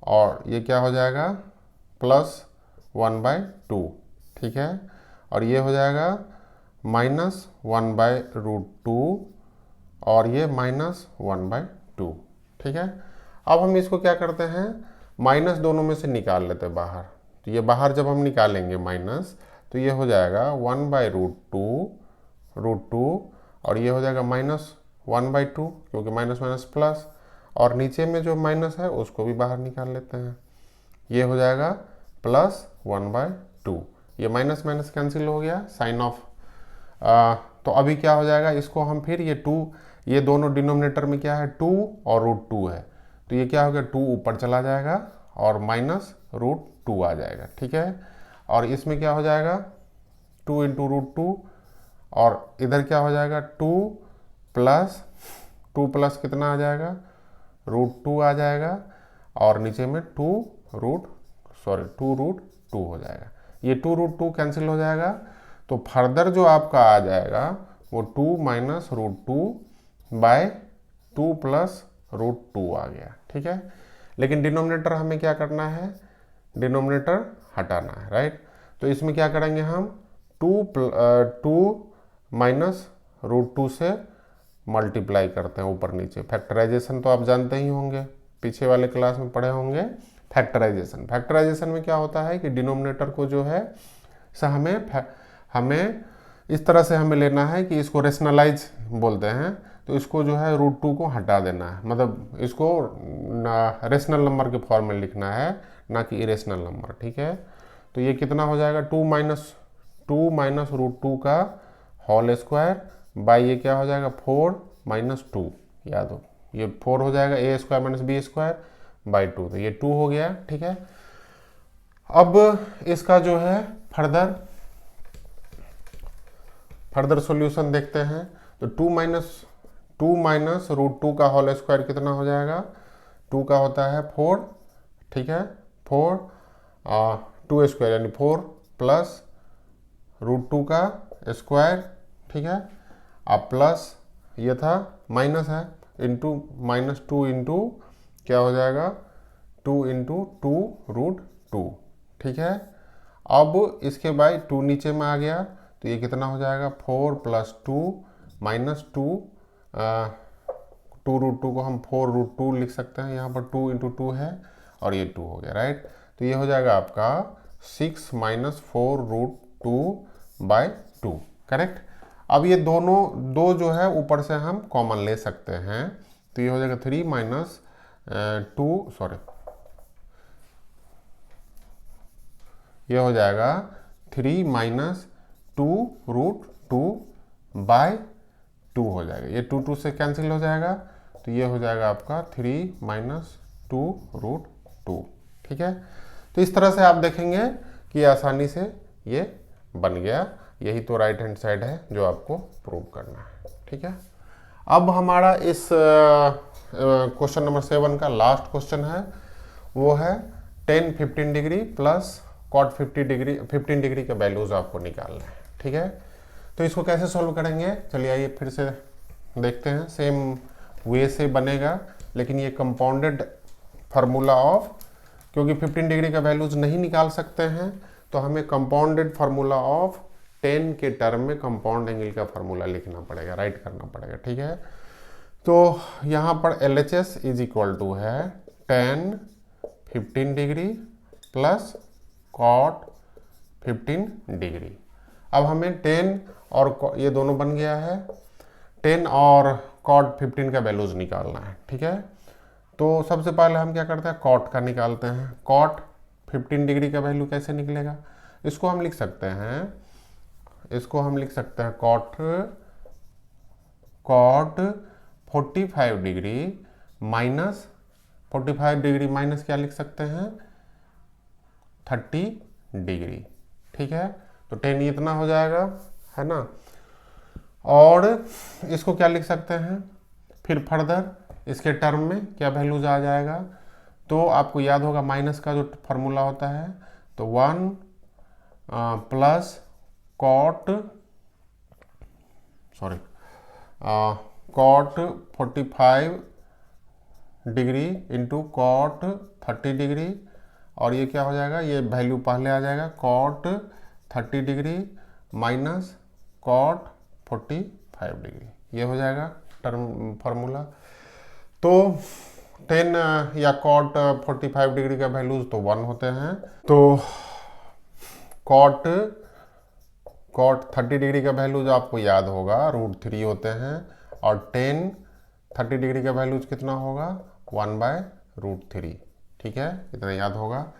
और ये क्या हो जाएगा +1/2, ठीक है, और ये हो जाएगा -1/√2 और ये -1/2, ठीक है। अब हम इसको क्या करते हैं, माइनस दोनों में से निकाल लेते हैं बाहर, तो ये बाहर जब हम निकालेंगे माइनस, तो ये हो जाएगा 1/√2 और ये हो जाएगा -1/2, क्योंकि माइनस माइनस प्लस, और नीचे में जो माइनस है उसको भी बाहर निकाल लेते हैं, ये हो जाएगा +1/2, ये माइनस माइनस कैंसिल हो गया, साइन ऑफ। तो अभी क्या हो जाएगा, इसको हम फिर ये 2, ये दोनों डिनोमिनेटर में क्या है 2 और √2 है, तो ये क्या हो गया 2 ऊपर चला जाएगा और -√2 आ जाएगा, ठीक है। और इसमें क्या हो जाएगा 2 × √2, और इधर क्या हो जाएगा 2 प्लस कितना आ जाएगा √2 आ जाएगा, और नीचे में 2√2 हो जाएगा, ये 2√2 कैंसिल हो जाएगा, तो फर्दर जो आपका आ जाएगा वो 2 - √2/2 + √2 आ गया, ठीक है। लेकिन डिनोमिनेटर हमें क्या करना है, डिनोमिनेटर हटाना है, राइट। तो इसमें क्या करेंगे हम 2 - √2 से मल्टीप्लाई करते हैं ऊपर नीचे, फैक्टराइजेशन तो आप जानते ही होंगे, पीछे वाले क्लास में पढ़े होंगे फैक्टराइजेशन में क्या होता है कि डिनोमिनेटर को जो है हमें इस तरह से हमें लेना है कि इसको रेशनलाइज बोलते हैं, तो इसको जो है √2 को हटा देना है, मतलब इसको रेशनल नंबर के फॉर्म में लिखना है, ना कि इरेशनल नंबर, ठीक है। तो ये कितना हो जाएगा 2 - √2 का होल स्क्वायर बाई ये क्या हो जाएगा 4 - 2, याद हो ये 4 हो जाएगा a² - b² बाई 2, तो ये 2 हो गया, ठीक है। अब इसका जो है फर्दर सॉल्यूशन देखते हैं, तो 2 - √2 का होल स्क्वायर कितना हो जाएगा, 2 का होता है 4, ठीक है, 4 2² यानी 4 प्लस √2 का स्क्वायर, ठीक है, अब प्लस ये था माइनस है इंटू -2 इंटू क्या हो जाएगा 2 × 2√2, ठीक है। अब इसके बाद 2 नीचे में आ गया, तो ये कितना हो जाएगा 4 + 2 - 2 2√2 को हम 4√2 लिख सकते हैं, यहाँ पर 2 × 2 है और ये 2 हो गया, राइट। तो ये हो जाएगा आपका 6 - 4√2/2, करेक्ट। अब ये दो जो है ऊपर से हम कॉमन ले सकते हैं, तो ये हो जाएगा 3 - 2 सॉरी, ये हो जाएगा 3 - 2√2/2 हो जाएगा, ये 2 से कैंसिल हो जाएगा, तो ये हो जाएगा आपका 3 - 2√2, ठीक है। तो इस तरह से आप देखेंगे कि आसानी से ये बन गया। यही तो राइट हैंड साइड है जो आपको प्रूव करना है। ठीक है, अब हमारा इस क्वेश्चन नंबर 7 का लास्ट क्वेश्चन है, वो है tan 15 degree plus cot 15 degree के वैल्यूज आपको निकालना है। ठीक है, तो इसको कैसे सॉल्व करेंगे, चलिए आइए फिर से देखते हैं। सेम वे से बनेगा, लेकिन ये कंपाउंडेड फार्मूला ऑफ, क्योंकि 15 डिग्री का वैल्यूज नहीं निकाल सकते हैं तो हमें कंपाउंडेड फार्मूला ऑफ tan के टर्म में कंपाउंड एंगल का फार्मूला लिखना पड़ेगा, राइट करना पड़ेगा। ठीक है, तो यहाँ पर LHS इज इक्वल टू है tan 15 degree plus cot 15 degree. अब हमें tan और ये दोनों बन गया है, tan और cot 15 का वैल्यूज निकालना है। ठीक है, तो सबसे पहले हम क्या करते हैं, cot का निकालते हैं। cot 15 डिग्री का वैल्यू कैसे निकलेगा, इसको हम लिख सकते हैं, cot 45 degree minus 45 degree minus क्या लिख सकते हैं, 30 डिग्री। ठीक है, तो tan इतना हो जाएगा, है ना। और इसको क्या लिख सकते हैं, फिर फर्दर इसके टर्म में क्या वैल्यूज आ जाएगा, तो आपको याद होगा माइनस का जो फार्मूला होता है, तो 1 plus cot 45 degree into cot 30 degree, और ये क्या हो जाएगा, ये वैल्यू पहले आ जाएगा cot 30 degree minus cot 45 degree, ये हो जाएगा टर्म फार्मूला। तो tan या cot 45 डिग्री का वैल्यूज तो 1 होते हैं, तो cot 30 डिग्री का वैल्यूज आपको याद होगा √3 होते हैं, और tan 30 डिग्री का वैल्यूज कितना होगा, 1/√3। ठीक है, इतना याद होगा।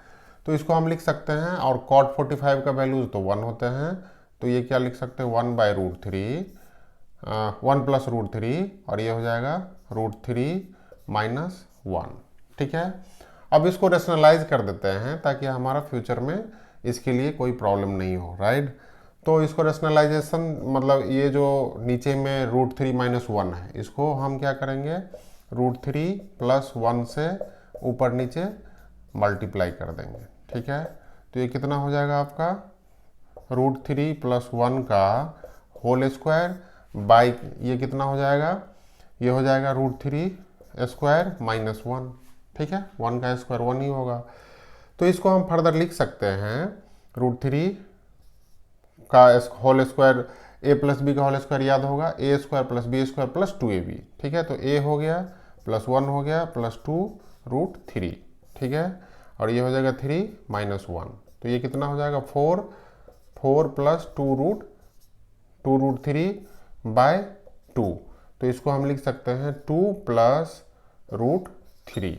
तो इसको हम लिख सकते हैं, और cot 45 का वैल्यूज तो 1 होते हैं, तो ये क्या लिख सकते हैं, 1/√3, 1 प्लस √3, और ये हो जाएगा √3 माइनस 1। ठीक है, अब इसको रेशनलाइज कर देते हैं ताकि हमारा फ्यूचर में इसके लिए कोई प्रॉब्लम नहीं हो, राइट। तो इसको रेशनलाइजेशन मतलब ये जो नीचे में √3 माइनस 1 है, इसको हम क्या करेंगे, √3 प्लस 1 से ऊपर नीचे मल्टीप्लाई कर देंगे। ठीक है, तो ये कितना हो जाएगा आपका, √3 प्लस 1 का होल स्क्वायर बाई ये कितना हो जाएगा, ये हो जाएगा √3 स्क्वायर माइनस 1। ठीक है, 1 का स्क्वायर 1 ही होगा, तो इसको हम फर्दर लिख सकते हैं, √3 का whole square, a plus b का होल स्क्वायर याद होगा, a square plus b square plus 2ab। ठीक है, तो a हो गया प्लस 1 हो गया प्लस 2 √3। ठीक है, और ये हो जाएगा 3 माइनस 1, तो ये कितना हो जाएगा, 4 प्लस 2√3 बाय 2, तो इसको हम लिख सकते हैं 2 प्लस √3।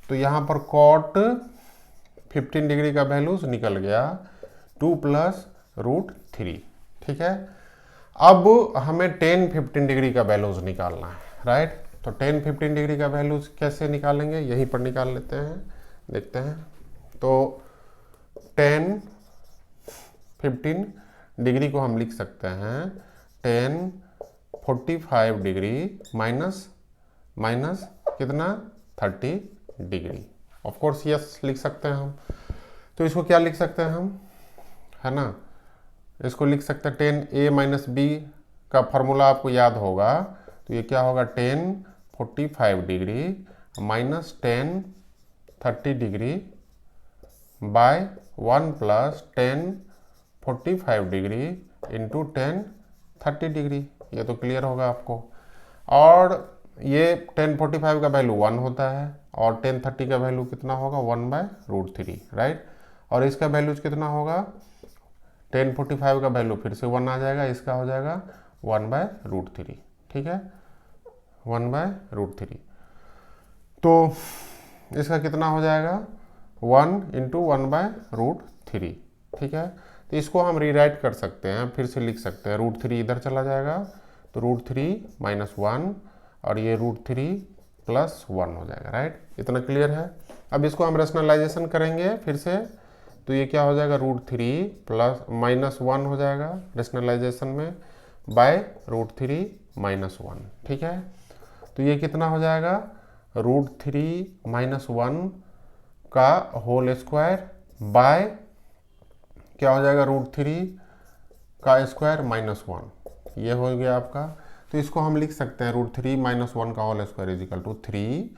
तो यहाँ पर cot 15 डिग्री का वैल्यूज निकल गया 2 प्लस √3। ठीक है, अब हमें tan 15 डिग्री का वैल्यूज निकालना है, राइट। तो tan 15 डिग्री का वैल्यूज कैसे निकालेंगे, यहीं पर निकाल लेते हैं, देखते हैं। तो tan 15 डिग्री को हम लिख सकते हैं tan 45 डिग्री माइनस कितना, 30 डिग्री। ऑफ कोर्स यस लिख सकते हैं हम, तो इसको क्या लिख सकते हैं हम, है ना, इसको लिख सकते हैं tan a माइनस बी का फार्मूला आपको याद होगा, तो ये क्या होगा, tan 45 degree minus tan 30 degree by 1 plus tan 45 degree into tan 30 degree. ये तो क्लियर होगा आपको। और ये tan 45 का वैल्यू 1 होता है, और tan 30 का वैल्यू कितना होगा, 1/√3, राइट। और इसका वैल्यूज कितना होगा, tan 45 का वैल्यू फिर से 1 आ जाएगा, इसका हो जाएगा 1/√3। ठीक है, 1/√3, तो इसका कितना हो जाएगा, 1 इंटू 1/√3। ठीक है, तो इसको हम रीराइट कर सकते हैं, फिर से लिख सकते हैं, √3 इधर चला जाएगा, तो √3 माइनस 1, और ये √3 प्लस 1 हो जाएगा, राइट। इतना क्लियर है। अब इसको हम रेशनलाइजेशन करेंगे फिर से, तो ये क्या हो जाएगा √3 प्लस -1 हो जाएगा रेशनलाइजेशन में बाय √3 -1। ठीक है, तो ये कितना हो जाएगा √3 -1 का होल स्क्वायर बाय क्या हो जाएगा √3 का स्क्वायर -1, ये हो गया आपका। तो इसको हम लिख सकते हैं √3 -1 का होल स्क्वायर इजिकल टू 3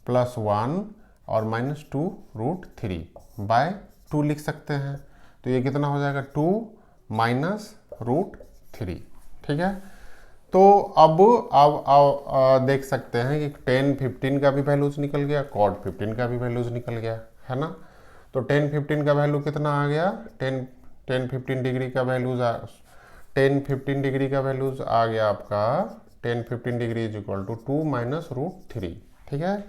+ 1 और -2 √3 बाय 2 लिख सकते हैं। तो ये कितना हो जाएगा 2 - √3। ठीक है, तो अब देख सकते हैं कि tan 15 का भी वैल्यूज निकल गया, cot 15 का भी वैल्यूज निकल गया, है ना। तो tan 15 का वैल्यू कितना आ गया, tan 15 डिग्री का वैल्यूज tan 15 डिग्री का वैल्यूज आ गया आपका tan 15 degree is equal to 2 - √3। ठीक है,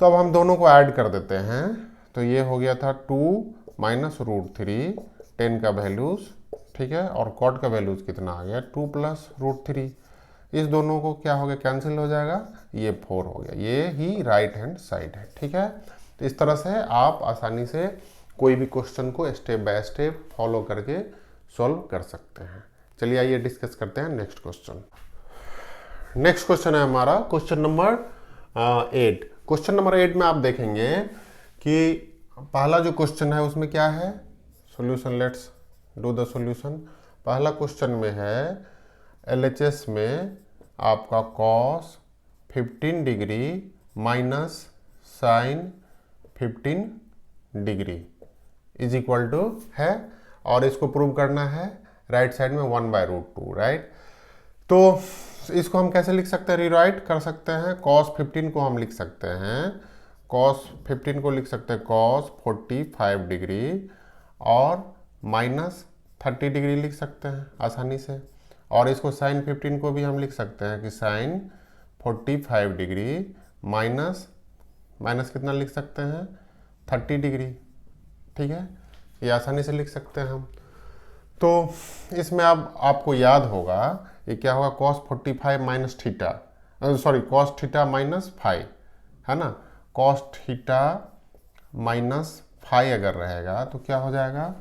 तो अब हम दोनों को ऐड कर देते हैं। तो ये हो गया था 2 - √3 tan का वैल्यूज, ठीक है, और कॉट का वैल्यूज कितना आ गया 2 + √3। इस दोनों को क्या हो गया कैंसिल हो जाएगा, ये 4 हो गया, ये ही राइट हैंड साइड है। ठीक है, तो इस तरह से आप आसानी से कोई भी क्वेश्चन को स्टेप बाय स्टेप फॉलो करके सॉल्व कर सकते हैं। चलिए आइए डिस्कस करते हैं नेक्स्ट क्वेश्चन। नेक्स्ट क्वेश्चन है हमारा क्वेश्चन नंबर 8। क्वेश्चन नंबर 8 में आप देखेंगे कि पहला जो क्वेश्चन है उसमें क्या है solution. Let's do the solution. पहला क्वेश्चन में है LHS में आपका cos 15 degree minus sine 15 degree is equal to है, और इसको प्रूव करना है राइट साइड में 1/√2, राइट। तो इसको हम कैसे लिख सकते हैं, रीराइट कर सकते हैं। cos 15 को हम लिख सकते हैं, cos 15 को लिख सकते हैं cos 45 डिग्री और -30 डिग्री लिख सकते हैं आसानी से। और इसको sin 15 को भी हम लिख सकते हैं कि sin 45 डिग्री माइनस कितना लिख सकते हैं 30 डिग्री। ठीक है, ये आसानी से लिख सकते हैं हम। तो इसमें अब आपको याद होगा ये क्या होगा cos 45 minus theta, sorry cos theta -5, है ना। cos थीटा -5 अगर रहेगा तो क्या हो जाएगा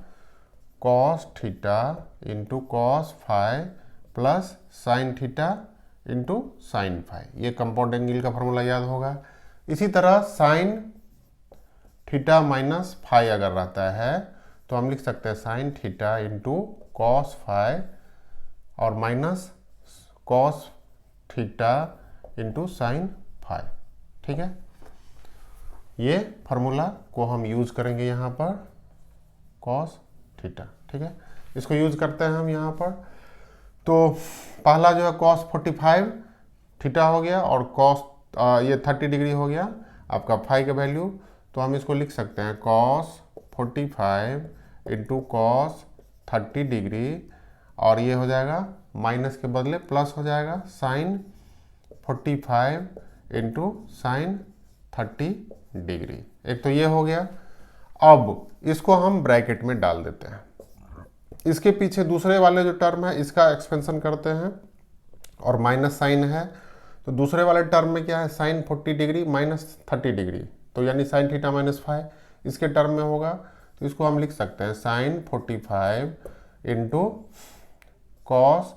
cos theta into cos 5 plus sine theta into sign 5, ये कंपाउंड एंगल का फॉर्मूला याद होगा। इसी तरह साइन थीटा -5 अगर रहता है तो हम लिख सकते हैं साइन थीटा इंटू cos 5 और minus cos theta into sign 5। ठीक है, ये फार्मूला को हम यूज करेंगे यहाँ पर cos थीटा। ठीक है, इसको यूज करते हैं हम यहाँ पर। तो पहला जो है cos 45 थीटा हो गया और cos ये 30 डिग्री हो गया आपका फाई का वैल्यू। तो हम इसको लिख सकते हैं cos 45 इंटू cos 30 डिग्री, और ये हो जाएगा माइनस के बदले प्लस हो जाएगा साइन 45 इंटू साइन 30 डिग्री। एक तो ये हो गया। अब इसको हम ब्रैकेट में डाल देते हैं। इसके पीछे दूसरे वाले जो टर्म है इसका एक्सपेंशन करते हैं और माइनस साइन है, तो दूसरे वाले टर्म में क्या है साइन 40 डिग्री -30 डिग्री, तो यानी साइन थीटा -5 इसके टर्म में होगा। तो इसको हम लिख सकते हैं साइन 45 इंटू कॉस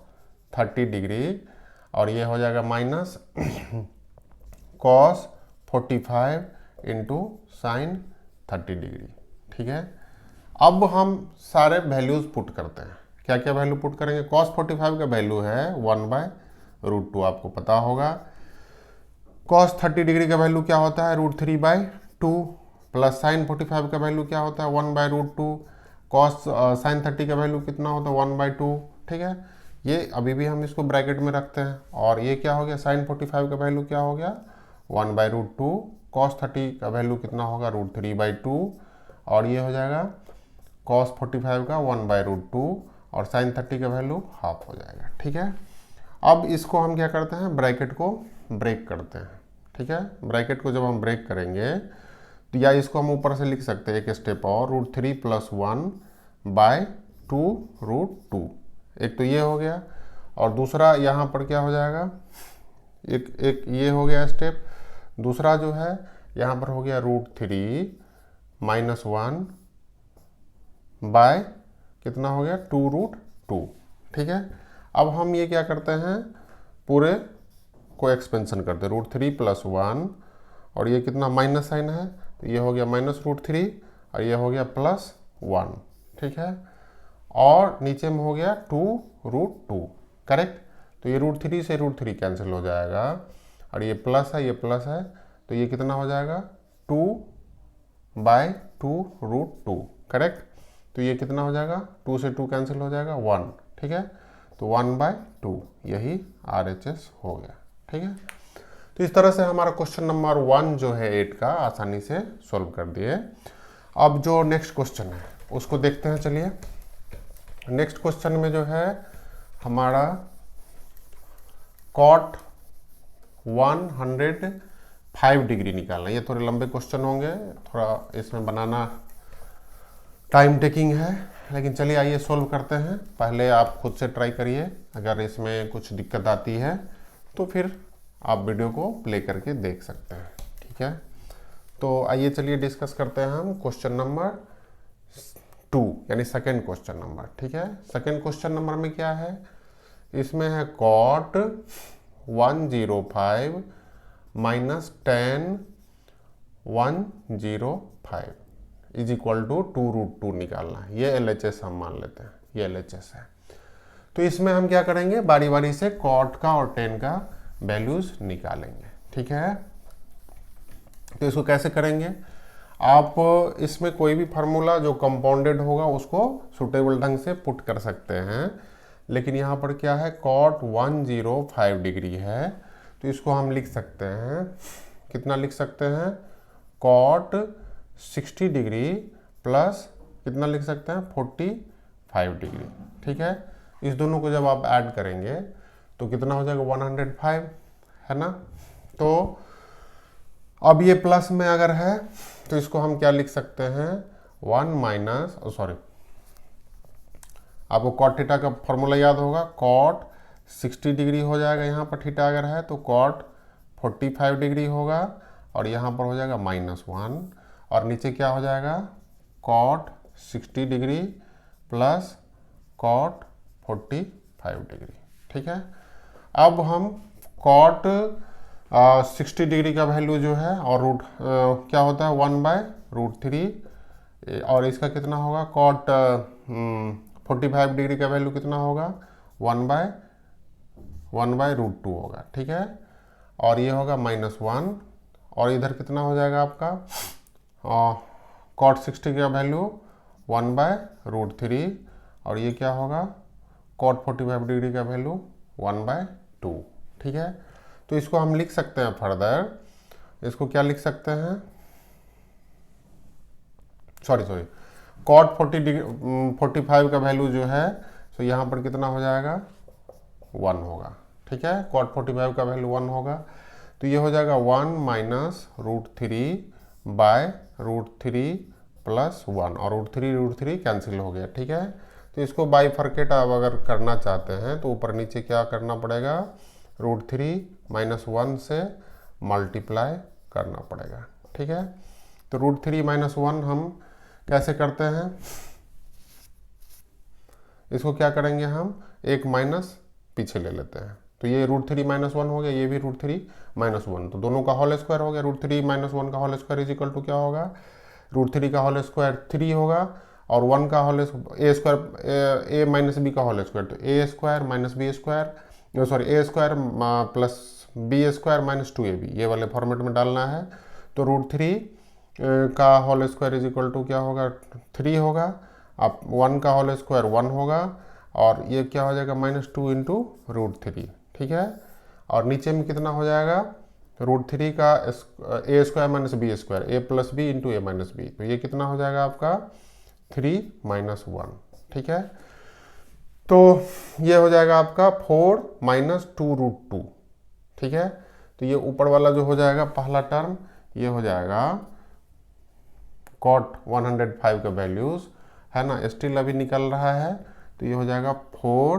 30 डिग्री, और ये हो जाएगा minus cos 45 into sine 30 degree. ठीक है, अब हम सारे वैल्यूज पुट करते हैं। क्या क्या वैल्यू पुट करेंगे, cos 45 का वैल्यू है 1/√2, आपको पता होगा। cos 30 डिग्री का वैल्यू क्या होता है √3/2, प्लस साइन 45 का वैल्यू क्या होता है 1/√2, cos साइन 30 का वैल्यू कितना होता है 1/2। ठीक है, ये अभी भी हम इसको ब्रैकेट में रखते हैं। और ये क्या हो गया साइन 45 का वैल्यू क्या हो गया 1/√2, cos 30 का वैल्यू कितना होगा √3/2, और ये हो जाएगा cos 45 का 1/√2 और साइन 30 का वैल्यू हाफ हो जाएगा। ठीक है, अब इसको हम क्या करते हैं ब्रैकेट को ब्रेक करते हैं। ठीक है, ब्रैकेट को जब हम ब्रेक करेंगे तो या इसको हम ऊपर से लिख सकते हैं एक स्टेप और √3 + 1/2√2। एक तो ये हो गया, और दूसरा यहाँ पर क्या हो जाएगा एक ये हो गया स्टेप। दूसरा जो है यहाँ पर हो गया √3 - 1 बाय कितना हो गया 2√2। ठीक है, अब हम ये क्या करते हैं, पूरे को एक्सपेंशन करते हैं, √3 + 1 और ये कितना माइनस साइन है तो ये हो गया -√3 और ये हो गया +1। ठीक है, और नीचे में हो गया 2√2। करेक्ट, तो ये √3 से √3 कैंसिल हो जाएगा और ये प्लस है, ये प्लस है, तो ये कितना हो जाएगा 2/2√2। करेक्ट, तो ये कितना हो जाएगा, 2 से 2 कैंसिल हो जाएगा 1। ठीक है, तो 1/2 यही RHS हो गया। ठीक है, तो इस तरह से हमारा क्वेश्चन नंबर 1 जो है 8 का आसानी से सॉल्व कर दिए। अब जो नेक्स्ट क्वेश्चन है उसको देखते हैं। चलिए, नेक्स्ट क्वेश्चन में जो है हमारा cot 105 डिग्री निकालना। ये थोड़े लंबे क्वेश्चन होंगे, थोड़ा इसमें बनाना टाइम टेकिंग है, लेकिन चलिए आइए सॉल्व करते हैं। पहले आप खुद से ट्राई करिए, अगर इसमें कुछ दिक्कत आती है तो फिर आप वीडियो को प्ले करके देख सकते हैं। ठीक है, तो आइए चलिए डिस्कस करते हैं हम क्वेश्चन नंबर 2 यानी सेकेंड क्वेश्चन नंबर। ठीक है, सेकेंड क्वेश्चन नंबर में क्या है, इसमें है cot 105 -tan 105 is equal to 2√2 निकालना है। ये LHS हम मान लेते हैं, ये LHS है। तो इसमें हम क्या करेंगे, बारी बारी से cot का और tan का वैल्यूज निकालेंगे। ठीक है, तो इसको कैसे करेंगे, आप इसमें कोई भी फार्मूला जो कंपाउंडेड होगा उसको सुटेबल ढंग से पुट कर सकते हैं, लेकिन यहाँ पर क्या है cot 105 डिग्री है, तो इसको हम लिख सकते हैं, कितना लिख सकते हैं, cot 60 डिग्री प्लस कितना लिख सकते हैं 45 डिग्री। ठीक है, इस दोनों को जब आप ऐड करेंगे तो कितना हो जाएगा 105, है ना। तो अब ये प्लस में अगर है तो इसको हम क्या लिख सकते हैं, 1 माइनस, सॉरी, आपको cot थीटा का फॉर्मूला याद होगा, cot 60 डिग्री हो जाएगा यहाँ पर थीटा अगर है, तो cot 45 डिग्री होगा और यहाँ पर हो जाएगा -1 और नीचे क्या हो जाएगा cot 60 degree plus cot 45 degree. ठीक है, अब हम cot 60 डिग्री का वैल्यू जो है और क्या होता है 1/√3 और इसका कितना होगा cot 45 डिग्री का वैल्यू कितना होगा 1/√2 होगा। ठीक है, और ये होगा -1 और इधर कितना हो जाएगा आपका cot 60 का वैल्यू 1/√3 और ये क्या होगा cot 45 डिग्री का वैल्यू 1/2। ठीक है, तो इसको हम लिख सकते हैं फर्दर, इसको क्या लिख सकते हैं, सॉरी cot 45 का वैल्यू जो है तो यहाँ पर कितना हो जाएगा 1 होगा। ठीक है, cot 45 का वैल्यू 1 होगा, तो ये हो जाएगा 1 -√3/√3 + 1 और √3 कैंसिल हो गया। ठीक है, तो इसको बाइफर्केट आप अगर करना चाहते हैं तो ऊपर नीचे क्या करना पड़ेगा, √3 - 1 से मल्टीप्लाई करना पड़ेगा। ठीक है, तो √3 - 1 हम कैसे करते हैं, इसको क्या करेंगे हम एक माइनस पीछे ले लेते हैं, तो ये √3 - 1 हो गया, ये भी √3 - 1, तो दोनों का होल स्क्वायर हो गया। √3 - 1 का whole square is equal to क्या होगा, √3 का होल स्क्वायर 3 होगा और 1 का whole a square a - b का होल स्क्वायर, तो a square - b square, sorry a square plus b square -2ab, ये वाले फॉर्मेट में डालना है। तो √3 का whole square is equal to क्या होगा 3 होगा, अब 1 का होल स्क्वायर 1 होगा और ये क्या हो जाएगा -2 × √3। ठीक है, और नीचे में कितना हो जाएगा √3 का a square - b square, a + b × a - b, तो ये कितना हो जाएगा आपका 3 - 1। ठीक है, तो ये हो जाएगा आपका 4 - 2√2। ठीक है, तो ये ऊपर वाला जो हो जाएगा पहला टर्म, ये हो जाएगा cot 105 का वैल्यूज है ना, स्टिल अभी निकल रहा है, तो ये हो जाएगा 4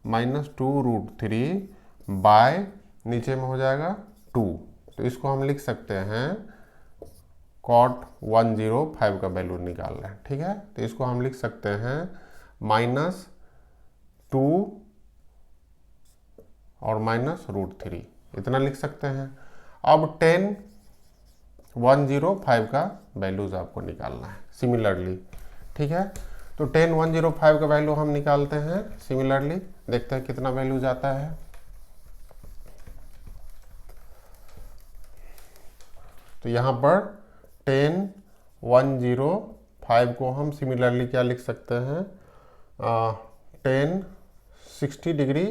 - 2√3 बाय नीचे में हो जाएगा 2, तो इसको हम लिख सकते हैं cot 105 का वैल्यू निकालना है, ठीक है। तो इसको हम लिख सकते हैं -2 और -√3, इतना लिख सकते हैं। अब 10 105 का वैल्यूज आपको निकालना है सिमिलरली, ठीक है। तो 10 105 का वैल्यू हम निकालते हैं सिमिलरली, देखते हैं कितना वैल्यू जाता है। तो यहाँ पर 10 105 को हम सिमिलरली क्या लिख सकते हैं, 10 60 डिग्री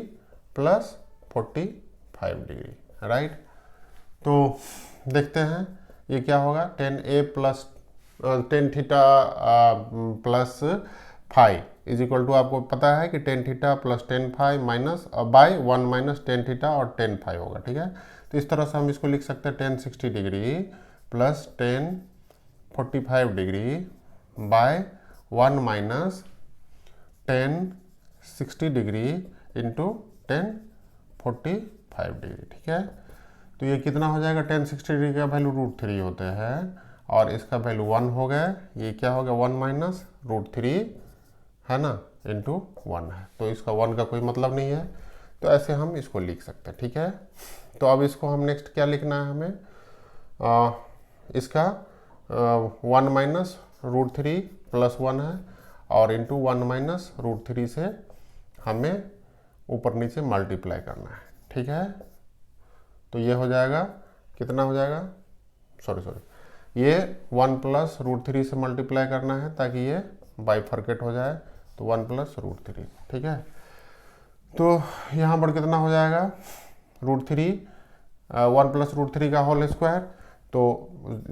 प्लस 45 डिग्री, राइट। तो देखते हैं ये क्या होगा, 10a plus 10 theta plus five is equal to, आपको पता है कि 10 theta plus 10 five minus by 1 minus 10 theta और 10 फाइव होगा, ठीक है। तो इस तरह से हम इसको लिख सकते हैं 10 60 degree plus 10 45 degree by 1 minus 10 60 degree into 10 45 degree, ठीक है। तो ये कितना हो जाएगा, 10 60 डिग्री का वैल्यू √3 होते हैं और इसका वैल्यू 1 हो गया, ये क्या हो गया 1 माइनस √3 है ना, इंटू 1 है। तो इसका 1 का कोई मतलब नहीं है, तो ऐसे हम इसको लिख सकते हैं, ठीक है। तो अब इसको हम नेक्स्ट क्या लिखना है हमें, इसका 1 माइनस √3 प्लस 1 है और इंटू 1 माइनस √3 से हमें ऊपर नीचे मल्टीप्लाई करना है, ठीक है। तो ये हो जाएगा, कितना हो जाएगा, ये 1 प्लस √3 से मल्टीप्लाई करना है ताकि ये बाइफर्केट हो जाए, तो 1 प्लस √3, ठीक है। तो यहाँ पर कितना हो जाएगा, √3 1 प्लस √3 का होल स्क्वायर, तो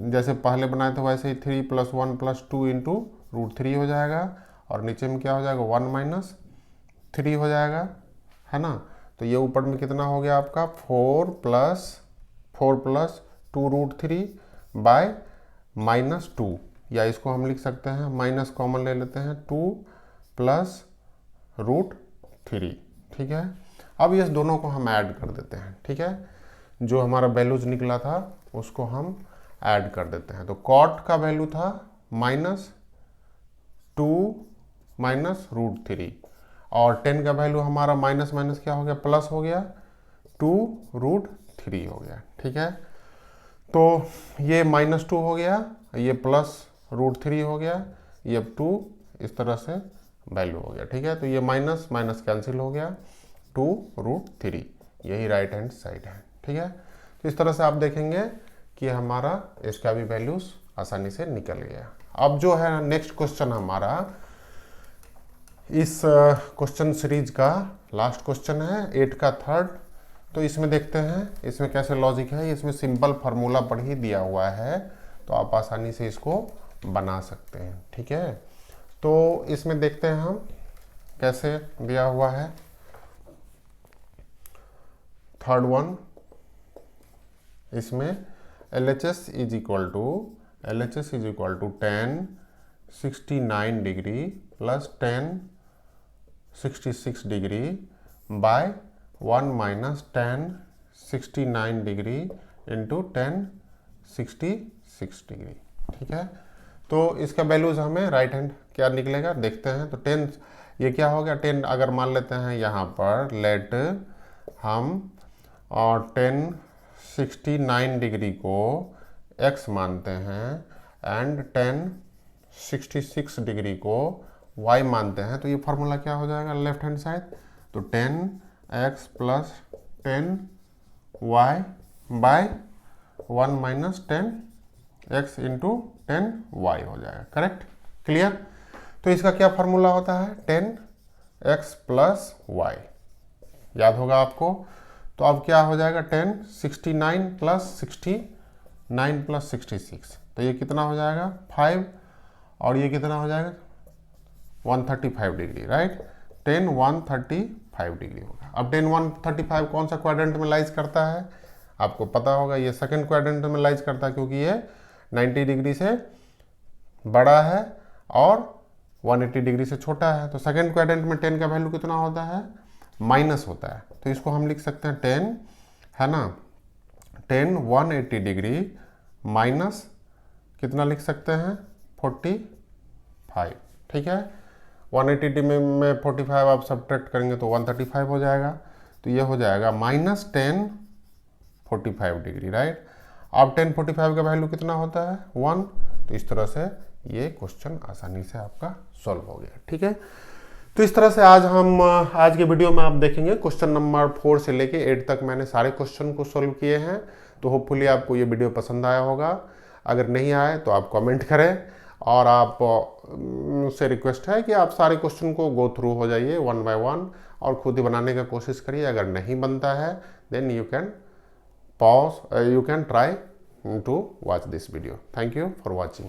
जैसे पहले बनाए थे वैसे ही 3 + 1 + 2 इंटू √3 हो जाएगा और नीचे में क्या हो जाएगा 1 माइनस 3 हो जाएगा, है ना। तो ये ऊपर में कितना हो गया आपका 4 + 2 √3 बाय -2, या इसको हम लिख सकते हैं माइनस कॉमन ले लेते हैं 2 + √3, ठीक है। अब ये दोनों को हम ऐड कर देते हैं, ठीक है। जो हमारा वैल्यूज निकला था उसको हम ऐड कर देते हैं। तो कॉट का वैल्यू था -2 माइनस √3 और 10 का वैल्यू हमारा माइनस माइनस क्या हो गया, प्लस हो गया 2 √3 हो गया, ठीक है। तो ये -2 हो गया, ये प्लस √3 हो गया, ये 2 इस तरह से वैल्यू हो गया, ठीक है। तो ये माइनस माइनस कैंसिल हो गया, 2 √3, यही राइट हैंड साइड है, ठीक है। तो इस तरह से आप देखेंगे कि हमारा इसका भी वैल्यूज आसानी से निकल गया। अब जो है नेक्स्ट क्वेश्चन हमारा इस क्वेश्चन सीरीज का लास्ट क्वेश्चन है 8 का थर्ड। तो इसमें देखते हैं इसमें कैसे लॉजिक है, इसमें सिंपल फार्मूला पर ही दिया हुआ है, तो आप आसानी से इसको बना सकते हैं, ठीक है। तो इसमें देखते हैं हम कैसे दिया हुआ है। थर्ड वन, इसमें LHS is equal to 10 69 degree plus 10 66 degree by 1 minus 10 69 degree into 10 66 degree, ठीक है। तो इसका वैल्यूज हमें राइट हैंड क्या निकलेगा देखते हैं। तो 10 ये क्या हो गया, 10 अगर मान लेते हैं यहाँ पर, लेट हम और 10 69 डिग्री को x मानते हैं एंड 10 66 डिग्री को y मानते हैं, तो ये फार्मूला क्या हो जाएगा लेफ्ट हैंड साइड, तो 10x plus 10y by 1 minus 10x into 10y हो जाएगा, करेक्ट, क्लियर। तो इसका क्या फार्मूला होता है 10x प्लस y, याद होगा आपको। तो अब क्या हो जाएगा 10 69 प्लस 69 प्लस 66, तो ये कितना हो जाएगा 5 और ये कितना हो जाएगा 135 डिग्री, राइट। 10 135 डिग्री होगा। अब 10 135 कौन सा क्वाड्रेंट में लाइज करता है आपको पता होगा, ये सेकंड क्वाड्रेंट में लाइज करता है क्योंकि ये 90 डिग्री से बड़ा है और 180 डिग्री से छोटा है। तो सेकंड क्वाड्रेंट में 10 का वैल्यू कितना होता है, माइनस होता है। तो इसको हम लिख सकते हैं 10 है ना, 10 180 डिग्री माइनस कितना लिख सकते हैं 45, ठीक है। 180 डिग्री में 45 आप सब्ट्रैक्ट करेंगे तो 135 हो जाएगा, तो ये हो जाएगा -10 45 डिग्री, राइट। अब 10 45 का वैल्यू कितना होता है 1, तो इस तरह से ये क्वेश्चन आसानी से आपका सॉल्व हो गया, ठीक है। तो इस तरह से आज के वीडियो में आप देखेंगे क्वेश्चन नंबर 4 से लेके 8 तक मैंने सारे क्वेश्चन को सॉल्व किए हैं। तो होपफुली आपको ये वीडियो पसंद आया होगा। अगर नहीं आए तो आप कमेंट करें, और आप मुझसे रिक्वेस्ट है कि आप सारे क्वेश्चन को गो थ्रू हो जाइए 1 बाय 1 और खुद ही बनाने का कोशिश करिए। अगर नहीं बनता है then you can pause, you can try to watch this video. Thank you for watching.